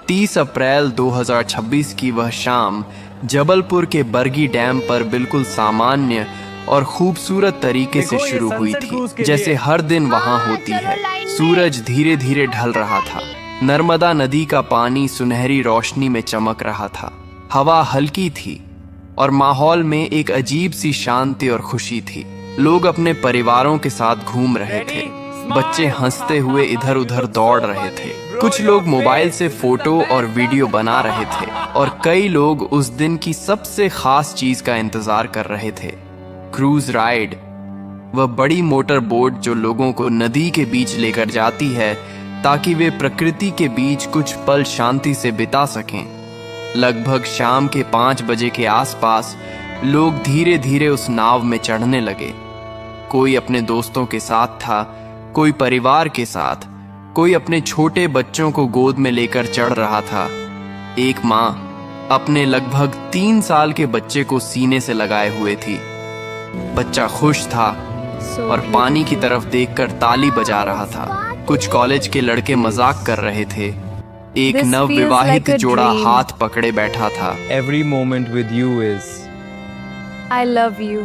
30 अप्रैल 2026 की वह शाम जबलपुर के बरगी डैम पर बिल्कुल सामान्य और खूबसूरत तरीके से शुरू हुई थी, जैसे हर दिन वहां होती है। सूरज धीरे धीरे ढल रहा था। नर्मदा नदी का पानी सुनहरी रोशनी में चमक रहा था। हवा हल्की थी और माहौल में एक अजीब सी शांति और खुशी थी। लोग अपने परिवारों के साथ घूम रहे थे। बच्चे हंसते हुए इधर उधर दौड़ रहे थे। कुछ लोग मोबाइल से फोटो और वीडियो बना रहे थे और कई लोग उस दिन की सबसे खास चीज का इंतजार कर रहे थे, क्रूज राइड। वह बड़ी मोटर बोट जो लोगों को नदी के बीच लेकर जाती है ताकि वे प्रकृति के बीच कुछ पल शांति से बिता सकें। लगभग शाम के 5 बजे के आसपास लोग धीरे धीरे उस नाव में चढ़ने लगे। कोई अपने दोस्तों के साथ था, कोई परिवार के साथ, कोई अपने छोटे बच्चों को गोद में लेकर चढ़ रहा था। एक माँ अपने लगभग 3 साल के बच्चे को सीने से लगाए हुए थी। बच्चा खुश था और पानी की तरफ देखकर ताली बजा रहा था। कुछ कॉलेज के लड़के मजाक कर रहे थे। एक नवविवाहित जोड़ा हाथ पकड़े बैठा था। Every moment with you is I love you.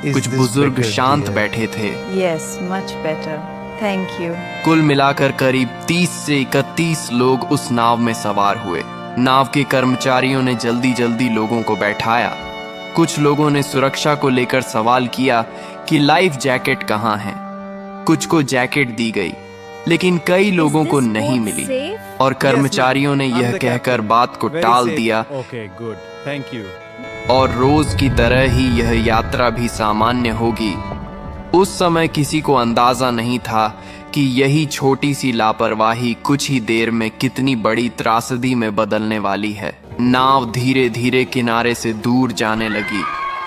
कुछ बुजुर्ग शांत बैठे थे। Yes, much better. Thank you. कुल मिलाकर करीब 30 से 31 लोग उस नाव में सवार हुए। नाव के कर्मचारियों ने जल्दी जल्दी लोगों को बैठाया। कुछ लोगों ने सुरक्षा को लेकर सवाल किया कि लाइफ जैकेट कहाँ है। कुछ को जैकेट दी गई, लेकिन कई लोगों को नहीं मिली और कर्मचारियों ने यह कहकर बात को टाल दिया। Okay, good. Thank you. और रोज की तरह ही यह यात्रा भी सामान्य होगी। उस समय किसी को अंदाजा नहीं था कि यही छोटी सी लापरवाही कुछ ही देर में कितनी बड़ी त्रासदी में बदलने वाली है। नाव धीरे धीरे किनारे से दूर जाने लगी।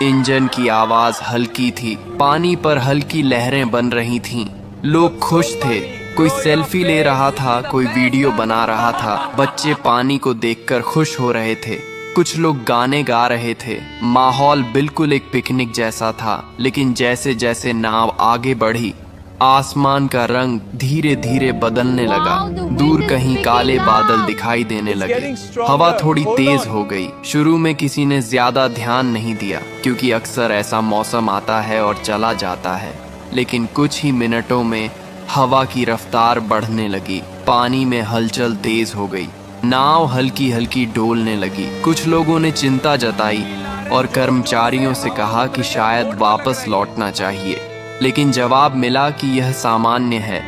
इंजन की आवाज हल्की थी। पानी पर हल्की लहरें बन रही थीं। लोग खुश थे। कोई सेल्फी ले रहा था, कोई वीडियो बना रहा था। बच्चे पानी को देखकर खुश हो रहे थे। कुछ लोग गाने गा रहे थे। माहौल बिल्कुल एक पिकनिक जैसा था। लेकिन जैसे जैसे नाव आगे बढ़ी, आसमान का रंग धीरे धीरे बदलने लगा। दूर कहीं काले बादल दिखाई देने लगे। हवा थोड़ी तेज हो गई। शुरू में किसी ने ज्यादा ध्यान नहीं दिया, क्योंकि अक्सर ऐसा मौसम आता है और चला जाता है। लेकिन कुछ ही मिनटों में हवा की रफ्तार बढ़ने लगी। पानी में हलचल तेज हो गई। नाव हल्की हल्की डोलने लगी। कुछ लोगों ने चिंता जताई और कर्मचारियों से कहा कि शायद वापस लौटना चाहिए, लेकिन जवाब मिला कि यह सामान्य है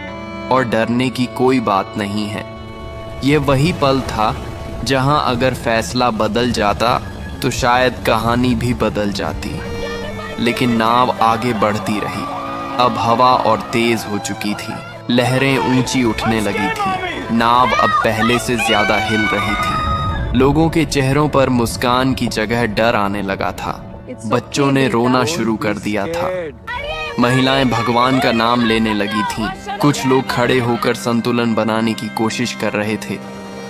और डरने की कोई बात नहीं है। यह वही पल था जहां अगर फैसला बदल जाता तो शायद कहानी भी बदल जाती। लेकिन नाव आगे बढ़ती रही। अब हवा और तेज हो चुकी थी। लहरें ऊंची उठने लगी थी। नाव अब पहले से ज्यादा हिल रही थी। लोगों के चेहरों पर मुस्कान की जगह डर आने लगा था। बच्चों ने रोना शुरू कर दिया था। महिलाएं भगवान का नाम लेने लगी थीं। कुछ लोग खड़े होकर संतुलन बनाने की कोशिश कर रहे थे।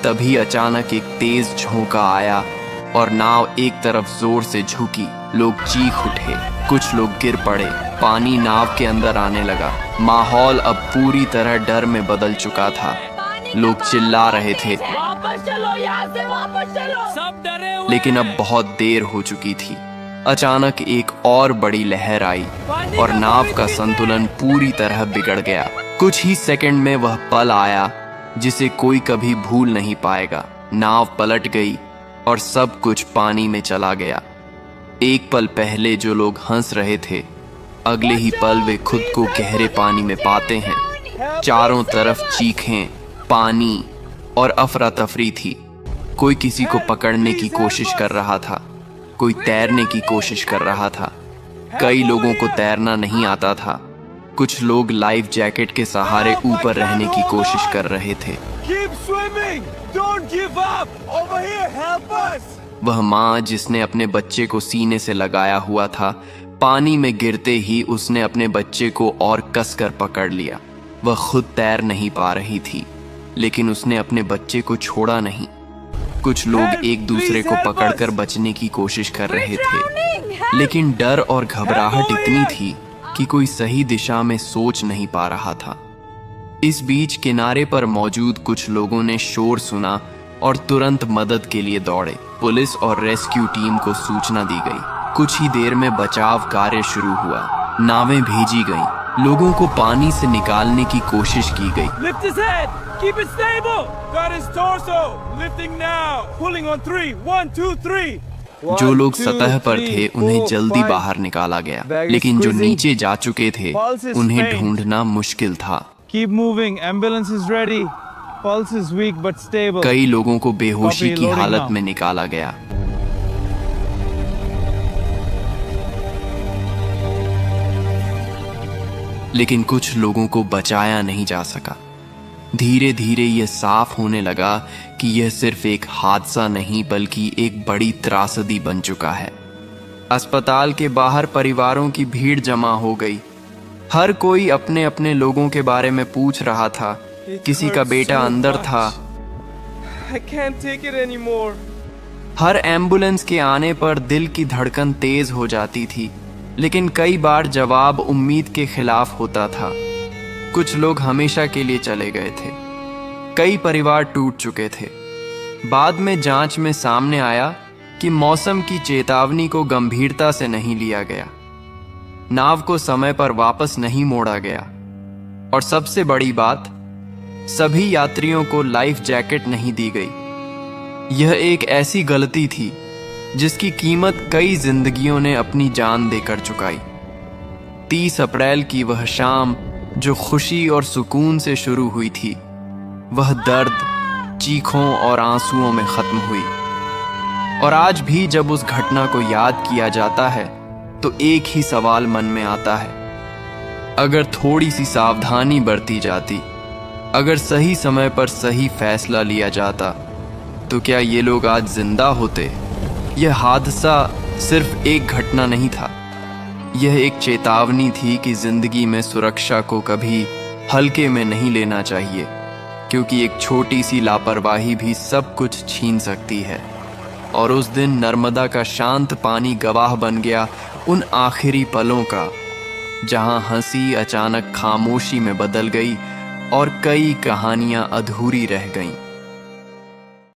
तभी अचानक एक तेज झोंका आया और नाव एक तरफ जोर से झुकी। लोग चीख उठे। कुछ लोग गिर पड़े। पानी नाव के अंदर आने लगा। माहौल अब पूरी तरह डर में बदल चुका था। लोग चिल्ला रहे थे, वापस चलो, यहाँ से वापस चलो। सब डरे हुए लेकिन अब बहुत देर हो चुकी थी। अचानक एक और बड़ी लहर आई और नाव का संतुलन पूरी तरह बिगड़ गया। कुछ ही सेकंड में वह पल आया जिसे कोई कभी भूल नहीं पाएगा। नाव पलट गई और सब कुछ पानी में चला गया। एक पल पहले जो लोग हंस रहे थे, अगले ही पल वे खुद को गहरे पानी में पाते हैं। चारों तरफ चीखें, पानी और अफरा तफरी थी। कोई किसी को पकड़ने की कोशिश कर रहा था, कोई तैरने की कोशिश कर रहा था। कई लोगों को तैरना नहीं आता था। कुछ लोग लाइफ जैकेट के सहारे ऊपर रहने की कोशिश कर रहे थे। वह माँ जिसने अपने बच्चे को सीने से लगाया हुआ था, पानी में गिरते ही उसने अपने बच्चे को और कसकर पकड़ लिया। वह खुद तैर नहीं पा रही थी, लेकिन उसने अपने बच्चे को छोड़ा नहीं। कुछ लोग एक दूसरे को पकड़कर बचने की कोशिश कर रहे थे, लेकिन डर और घबराहट इतनी थी कि कोई सही दिशा में सोच नहीं पा रहा था। इस बीच किनारे पर मौजूद कुछ लोगों ने शोर सुना और तुरंत मदद के लिए दौड़े। पुलिस और रेस्क्यू टीम को सूचना दी गई। कुछ ही देर में बचाव कार्य शुरू हुआ। नावें भेजी गईं। लोगों को पानी से निकालने की कोशिश की गई। Lift his head. Keep it stable. Got his torso. Lifting now. Pulling on 3. 1, 2, 3. जो लोग सतह पर थे उन्हें जल्दी बाहर निकाला गया, लेकिन जो नीचे जा चुके थे उन्हें ढूंढना मुश्किल था। Keep moving. Ambulance is ready. Pulse is weak but stable. कई लोगों को बेहोशी Copy, की loading हालत now. में निकाला गया। लेकिन कुछ लोगों को बचाया नहीं जा सका। धीरे धीरे यह साफ होने लगा कि यह सिर्फ एक हादसा नहीं बल्कि एक बड़ी त्रासदी बन चुका है। अस्पताल के बाहर परिवारों की भीड़ जमा हो गई। हर कोई अपने अपने लोगों के बारे में पूछ रहा था। किसी का बेटा अंदर था। I can't take it anymore. Her ambulance के आने पर दिल की धड़कन तेज हो जाती थी, लेकिन कई बार जवाब उम्मीद के खिलाफ होता था। कुछ लोग हमेशा के लिए चले गए थे। कई परिवार टूट चुके थे। बाद में जांच में सामने आया कि मौसम की चेतावनी को गंभीरता से नहीं लिया गया। नाव को समय पर वापस नहीं मोड़ा गया। और सबसे बड़ी बात, सभी यात्रियों को लाइफ जैकेट नहीं दी गई। यह एक ऐसी गलती थी जिसकी कीमत कई जिंदगियों ने अपनी जान देकर चुकाई। 30 अप्रैल की वह शाम जो खुशी और सुकून से शुरू हुई थी, वह दर्द, चीखों और आंसुओं में खत्म हुई। और आज भी जब उस घटना को याद किया जाता है तो एक ही सवाल मन में आता है, अगर थोड़ी सी सावधानी बरती जाती, अगर सही समय पर सही फैसला लिया जाता, तो क्या ये लोग आज जिंदा होते? यह हादसा सिर्फ एक घटना नहीं था, यह एक चेतावनी थी कि जिंदगी में सुरक्षा को कभी हल्के में नहीं लेना चाहिए, क्योंकि एक छोटी सी लापरवाही भी सब कुछ छीन सकती है। और उस दिन नर्मदा का शांत पानी गवाह बन गया उन आखिरी पलों का, जहां हंसी अचानक खामोशी में बदल गई और कई कहानियां अधूरी रह गईं।